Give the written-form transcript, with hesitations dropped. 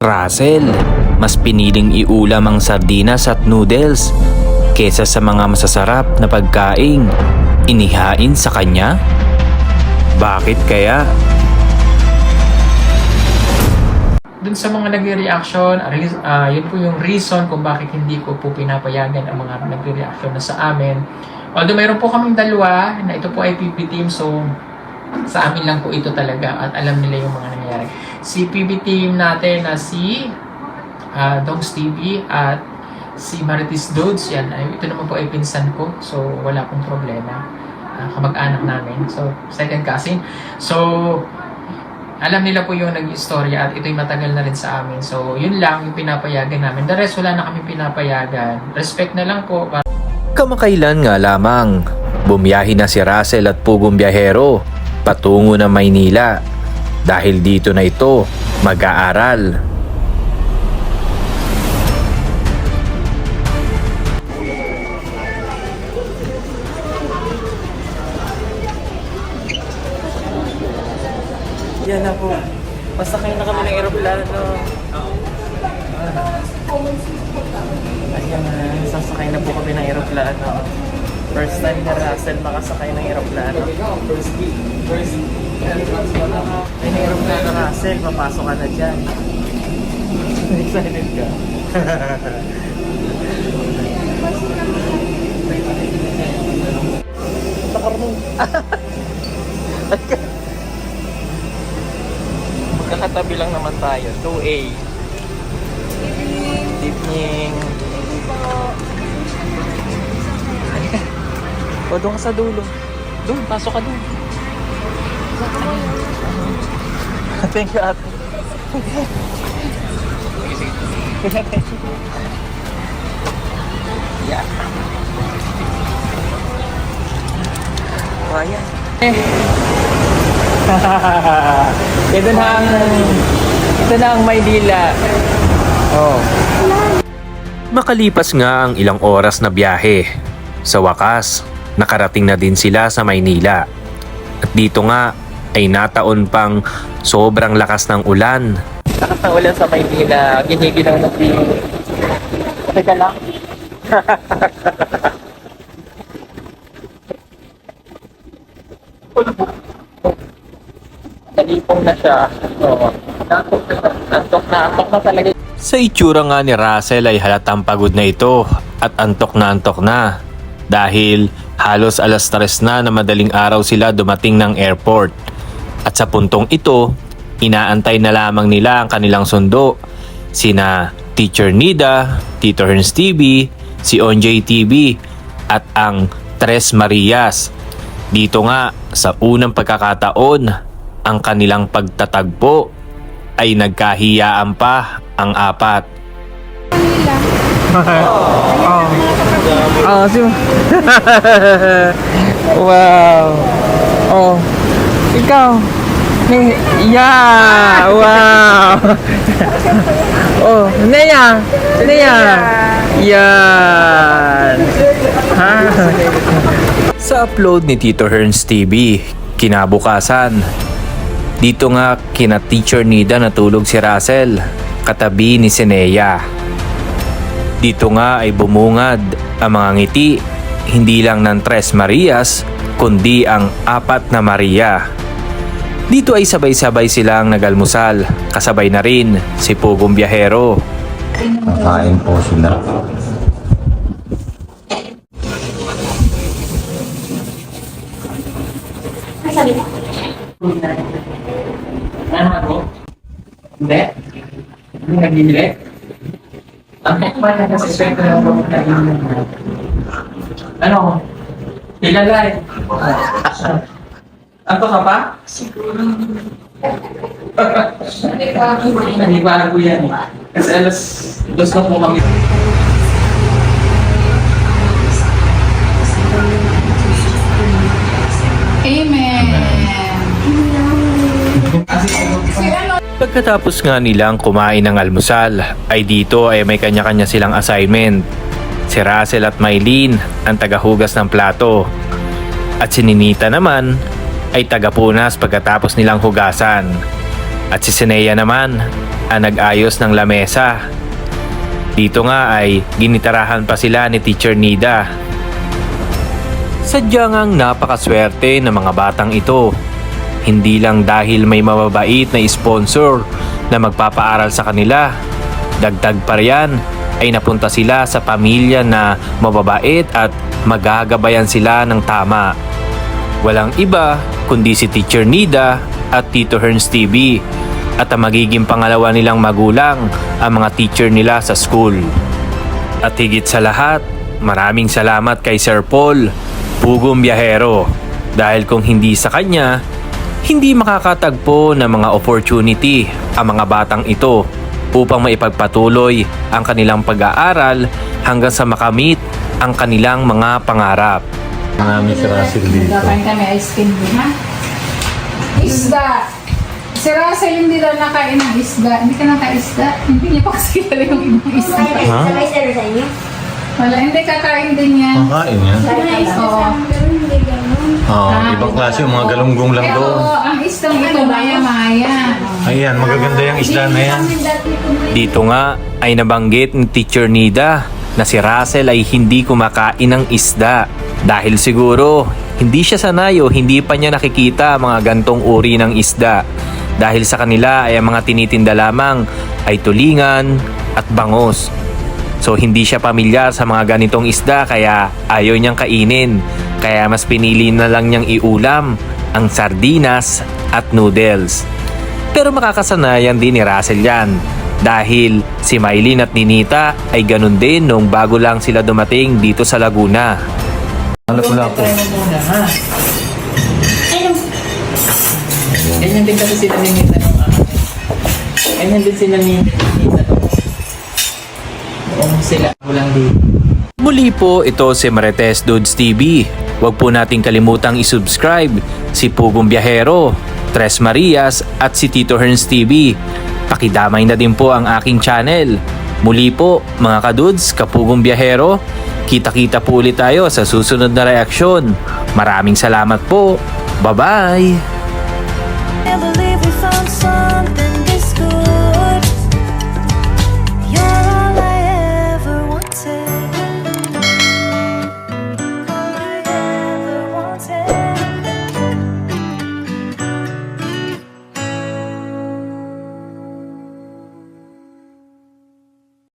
Russell, mas piniling iulam ang sardinas at noodles kesa sa mga masasarap na pagkaing inihain sa kanya? Bakit kaya? Dun sa mga nagre-reaction, yun po yung reason kung bakit hindi ko po pinapayagan ang mga nagre-reaction na sa amin. Although mayroon po kaming dalawa na ito po ay PB team, so sa amin lang po ito talaga at alam nila yung mga nangyayari. Si PB team natin na si Dongs TV at si Marites Dudes, yan, ito naman po ay pinsan ko, so wala pong problema. Kamag-anak namin, so second cousin. So alam nila po yung nag-istorya at ito'y matagal na rin sa amin. So, yun lang yung pinapayagan namin. The rest, wala na kami pinapayagan. Respect na lang po. Kamakailan nga lamang, bumiyahe na si Russell at Pugong Biyahero patungo ng Maynila dahil dito na ito mag-aaral. Yan na po. Pasakay na kami ng aeroplano. Ayan na, sasakay na po kami ng aeroplano. First time na Russell makasakay ng aeroplano. Ay, ng aeroplano Russell, papasok ka na dyan. Excited ka? Magkakatabi lang naman tayo. 2A. Evening. O, doon ka sa dulo. Doon, pasok ka doon. Thank you, ate. Yeah. O, ayan. Ito na ang Maynila. Oh. Makalipas nga ang ilang oras na biyahe, sa wakas, nakarating na din sila sa Maynila. At dito nga ay nataon pang sobrang lakas ng ulan. Lakas ng ulan sa Maynila. Ginigilang na si... Teka lang. Nalipong na siya. Oo. Antok na talaga. Sa itsura nga ni Russell ay halatang pagod na ito at antok na dahil halos alas 3 na madaling araw sila dumating ng airport. At sa puntong ito, inaantay na lamang nila ang kanilang sundo, sina Teacher Nida, Tito Herns TV, si Onjay TV at ang Tres Marias. Dito nga sa unang pagkakataon, ang kanilang pagtatagpo ay nagkahiyaan pa ang apat. Wow. Oh. Ikaw. Yeah. Wow. Oh, Nea. Yan. Ha? Sa upload ni Tito Herns TV, kinabukasan, dito nga kina Teacher Nida natulog si Russell, katabi ni Sinea. Dito nga ay bumungad ang mga ngiti, hindi lang ng Tres Marias, kundi ang apat na Maria. Dito ay sabay-sabay silang nagalmusal, kasabay na rin si Pugong Biyahero. Kain po sila. Ano ako? Hindi? Hindi nabibili? Ang tekman na kasi swerte na ako nabibili. Ano? Ilalay? Ano ka pa? Siguro. Nanibago yan eh. Kasi alas 2 na po kami. Amen. Pagkatapos nga nilang kumain ng almusal, ay dito ay may kanya-kanya silang assignment. Si Russell at Mylene ang tagahugas ng plato. At si Ninita naman ay tagapunas pagkatapos nilang hugasan. At si Sinea naman ang nag-ayos ng lamesa. Dito nga ay ginitarahan pa sila ni Teacher Nida. Sadyang ang napakaswerte ng mga batang ito. Hindi lang dahil may mababait na sponsor na magpapaaral sa kanila. Dagdag pa riyan ay napunta sila sa pamilya na mababait at magagabayan sila ng tama. Walang iba kundi si Teacher Nida at Tito Herns TV at ang magiging pangalawa nilang magulang ang mga teacher nila sa school. At higit sa lahat, maraming salamat kay Sir Paul Pugong Biyahero dahil kung hindi sa kanya, hindi makakatagpo ng mga opportunity ang mga batang ito upang maipagpatuloy ang kanilang pag-aaral hanggang sa makamit ang kanilang mga pangarap. Marami si Russell dito. Kain kami ice cream din, ha? Isda! Si Russell hindi daw nakain ng isda. Hindi ka naka-isda. Hindi niya pa kasi kilala yung ibang isda. Ha? Wala, hindi kakain din yan. Pangkain yan. Oo. Ibang klase yung mga galunggong lang Pero doon. ang isdang ito, maya-maya. Ayan, magaganda yung isda na yan. Dito nga ay nabanggit ni Teacher Nida na si Russell ay hindi kumakain ng isda dahil siguro hindi siya sanay o hindi pa niya nakikita mga gantong uri ng isda dahil sa kanila ay ang mga tinitinda lamang ay tulingan at bangos. So hindi siya pamilyar sa mga ganitong isda kaya ayaw niyang kainin. Kaya mas pinili na lang niyang iulam ang sardinas at noodles. Pero makakasanayan din ni Russell yan dahil si Mylene at Ninita ay ganun din nung bago lang sila dumating dito sa Laguna. Ano pala po? Try mo muna, ha? Ganyan din kasi sila ni Nita nung ganyan din sila ni Nita nung sila lang dito. Muli po, ito si Marites Dudes TV. Huwag po nating kalimutang isubscribe si Pugong Biyahero, Tres Marias at si Tito Herns TV. Pakidamay na din po ang aking channel. Muli po mga kadudes, Kapugong Biyahero, kita-kita po ulit tayo sa susunod na reaksyon. Maraming salamat po. Bye-bye!